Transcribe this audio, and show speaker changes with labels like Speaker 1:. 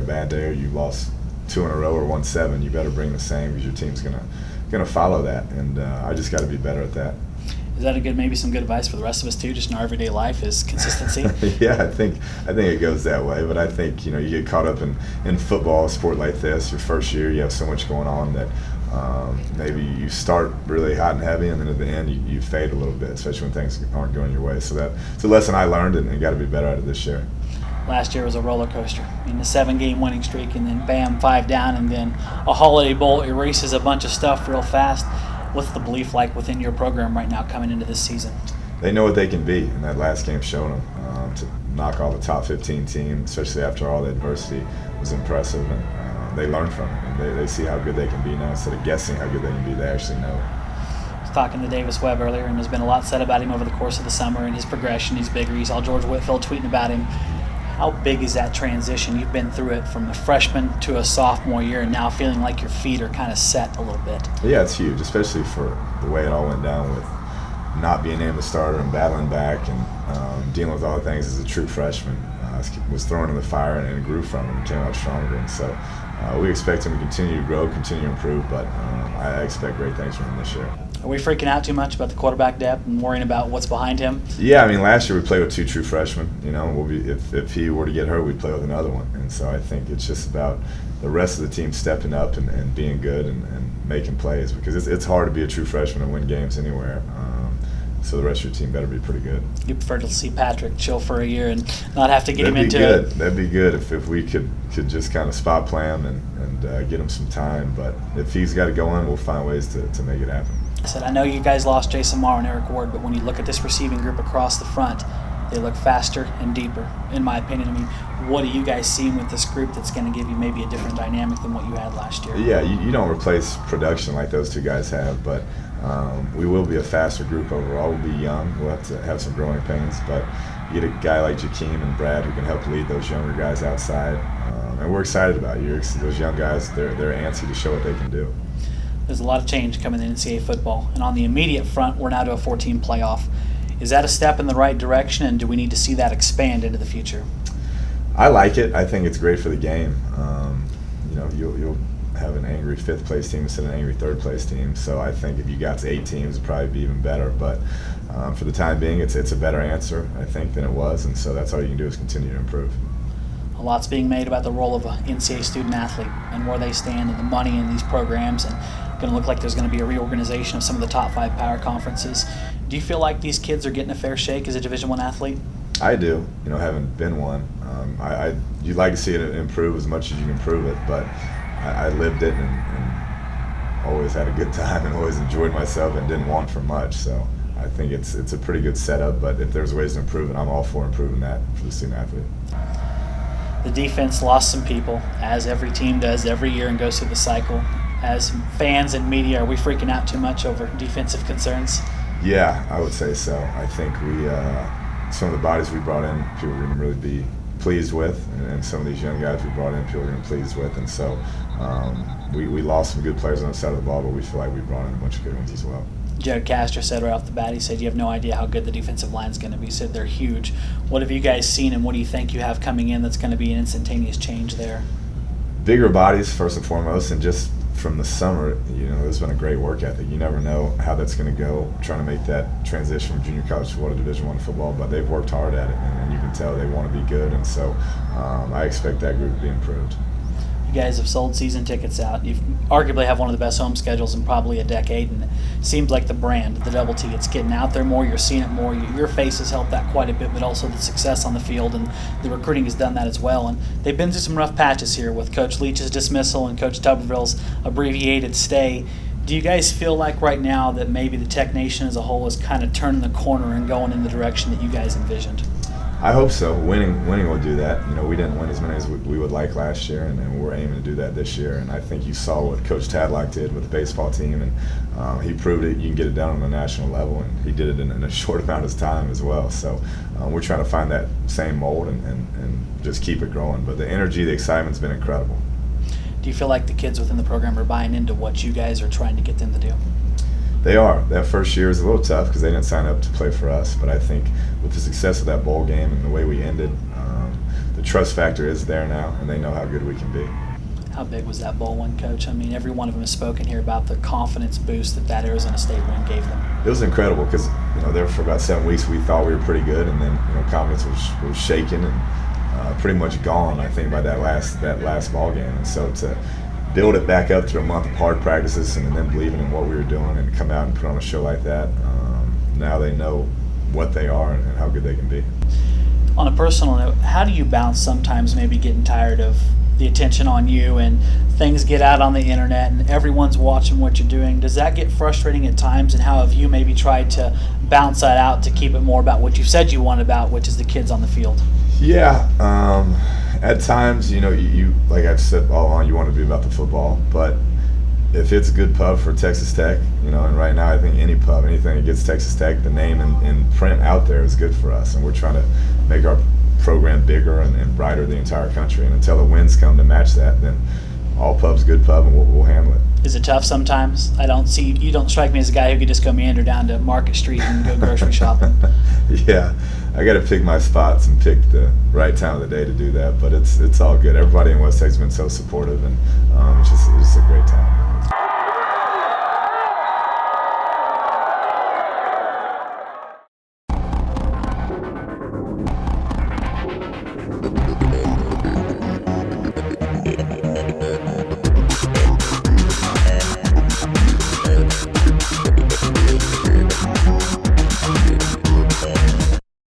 Speaker 1: bad day or you lost 2 in a row or won 7, you better bring the same because your team's gonna follow that, and I just got to be better at that.
Speaker 2: Is that maybe some good advice for the rest of us too, just in our everyday life, is consistency?
Speaker 1: Yeah, I think it goes that way, but I think you get caught up in football, a sport like this. Your first year, you have so much going on that maybe you start really hot and heavy, and then at the end you fade a little bit, especially when things aren't going your way. So it's a lesson I learned, and got to be better at it this year.
Speaker 2: Last year was a roller coaster. I mean, the 7-game winning streak, and then bam, 5 down, and then a Holiday Bowl erases a bunch of stuff real fast. What's the belief like within your program right now coming into this season?
Speaker 1: They know what they can be, and that last game showed them. To knock all the top 15 teams, especially after all the adversity, was impressive, and they learned from it. And they see how good they can be now. Instead of guessing how good they can be, they actually know.
Speaker 2: I was talking to Davis Webb earlier, and there's been a lot said about him over the course of the summer and his progression. He's bigger. He's all George Whitfield tweeting about him. How big is that transition? You've been through it from a freshman to a sophomore year, and now feeling like your feet are kind of set a little bit.
Speaker 1: Yeah, it's huge, especially for the way it all went down with not being named the starter and battling back and dealing with all the things as a true freshman. Was thrown in the fire and grew from it and came out stronger. And so we expect him to continue to grow, continue to improve, but I expect great things from him this year.
Speaker 2: Are we freaking out too much about the quarterback depth and worrying about what's behind him?
Speaker 1: Yeah, I mean, last year we played with 2 true freshmen. If he were to get hurt, we'd play with another one. And so I think it's just about the rest of the team stepping up and being good and making plays, because it's hard to be a true freshman and win games anywhere. So the rest of your team better be pretty good.
Speaker 2: You prefer to see Patrick chill for a year and not have to get him into
Speaker 1: it?
Speaker 2: That'd
Speaker 1: be good if we could just kind of spot play him and get him some time. But if he's got to go in, we'll find ways to make it happen.
Speaker 2: I know you guys lost Jason Marr and Eric Ward, but when you look at this receiving group across the front, they look faster and deeper, in my opinion. I mean, what are you guys seeing with this group that's going to give you maybe a different dynamic than what you had last year?
Speaker 1: Yeah, you don't replace production like those 2 guys have, but we will be a faster group overall. We'll be young. We'll have to have some growing pains, but you get a guy like Jakeem and Brad who can help lead those younger guys outside, and we're excited about you. Those young guys, they're antsy to show what they can do.
Speaker 2: There's a lot of change coming in NCAA football, and on the immediate front, we're now to a 14 playoff. Is that a step in the right direction, and do we need to see that expand into the future?
Speaker 1: I like it. I think it's great for the game. You'll have an angry 5th place team instead of an angry 3rd place team. So I think if you got to 8 teams, it'd probably be even better. But for the time being, it's a better answer, I think, than it was, and so that's all you can do is continue to improve.
Speaker 2: A lot's being made about the role of an NCAA student-athlete and where they stand and the money in these programs, and going to look like there's going to be a reorganization of some of the top 5 power conferences. Do you feel like these kids are getting a fair shake as a Division I athlete?
Speaker 1: I do, having been one. You'd like to see it improve as much as you can improve it, but I lived it and always had a good time and always enjoyed myself and didn't want for much. So I think it's a pretty good setup, but if there's ways to improve it, I'm all for improving that for the student athlete.
Speaker 2: The defense lost some people, as every team does every year and goes through the cycle. As fans and media, are we freaking out too much over defensive concerns?
Speaker 1: Yeah, I would say so. I think some of the bodies we brought in, people are going to really be pleased with, and some of these young guys we brought in, people are going to be pleased with. And so we lost some good players on the side of the ball, but we feel like we brought in a bunch of good ones as well.
Speaker 2: Jared Castro said right off the bat, he said you have no idea how good the defensive line is going to be. He said they're huge. What have you guys seen, and what do you think you have coming in that's going to be an instantaneous change there?
Speaker 1: Bigger bodies, first and foremost, and just from the summer, there's been a great work ethic. You never know how that's going to go, trying to make that transition from junior college football to Division I football, but they've worked hard at it, and you can tell they want to be good, and so I expect that group to be improved.
Speaker 2: You guys have sold season tickets out. You arguably have one of the best home schedules in probably a decade, and it seems like the brand, the Double T, it's getting out there more, you're seeing it more. Your face has helped that quite a bit, but also the success on the field, and the recruiting has done that as well. And they've been through some rough patches here with Coach Leach's dismissal and Coach Tuberville's abbreviated stay. Do you guys feel like right now that maybe the Tech Nation as a whole is kind of turning the corner and going in the direction that you guys envisioned?
Speaker 1: I hope so. Winning will do that. We didn't win as many as we would like last year, and we're aiming to do that this year. And I think you saw what Coach Tadlock did with the baseball team, and he proved it. You can get it done on a national level, and he did it in a short amount of time as well. So we're trying to find that same mold and just keep it growing. But the energy, the excitement's been incredible.
Speaker 2: Do you feel like the kids within the program are buying into what you guys are trying to get them to do?
Speaker 1: They are. That first year is a little tough because they didn't sign up to play for us. But I think with the success of that bowl game and the way we ended, the trust factor is there now, and they know how good we can be.
Speaker 2: How big was that bowl win, Coach? I mean, every one of them has spoken here about the confidence boost that Arizona State win gave them.
Speaker 1: It was incredible because there for about 7 weeks we thought we were pretty good, and then confidence was shaken and pretty much gone. I think by that last ball game, and so to build it back up to a month of hard practices and then believing in what we were doing and come out and put on a show like that, now they know what they are and how good they can be.
Speaker 2: On a personal note, how do you bounce sometimes maybe getting tired of the attention on you and things get out on the internet and everyone's watching what you're doing? Does that get frustrating at times, and how have you maybe tried to bounce that out to keep it more about what you said you want about, which is the kids on the field?
Speaker 1: Yeah, at times, you like I've said all along, you want to be about the football, but if it's a good pub for Texas Tech, and right now I think any pub, anything that gets Texas Tech, the name and print out there is good for us, and we're trying to make our program bigger and brighter the entire country. And until the wins come to match that, then all pub's good pub, and we'll handle it.
Speaker 2: Is it tough sometimes? You don't strike me as a guy who could just go meander down to Market Street and go grocery shopping.
Speaker 1: Yeah, I got to pick my spots and pick the right time of the day to do that, but it's all good. Everybody in West Texas has been so supportive, and it's just a great time.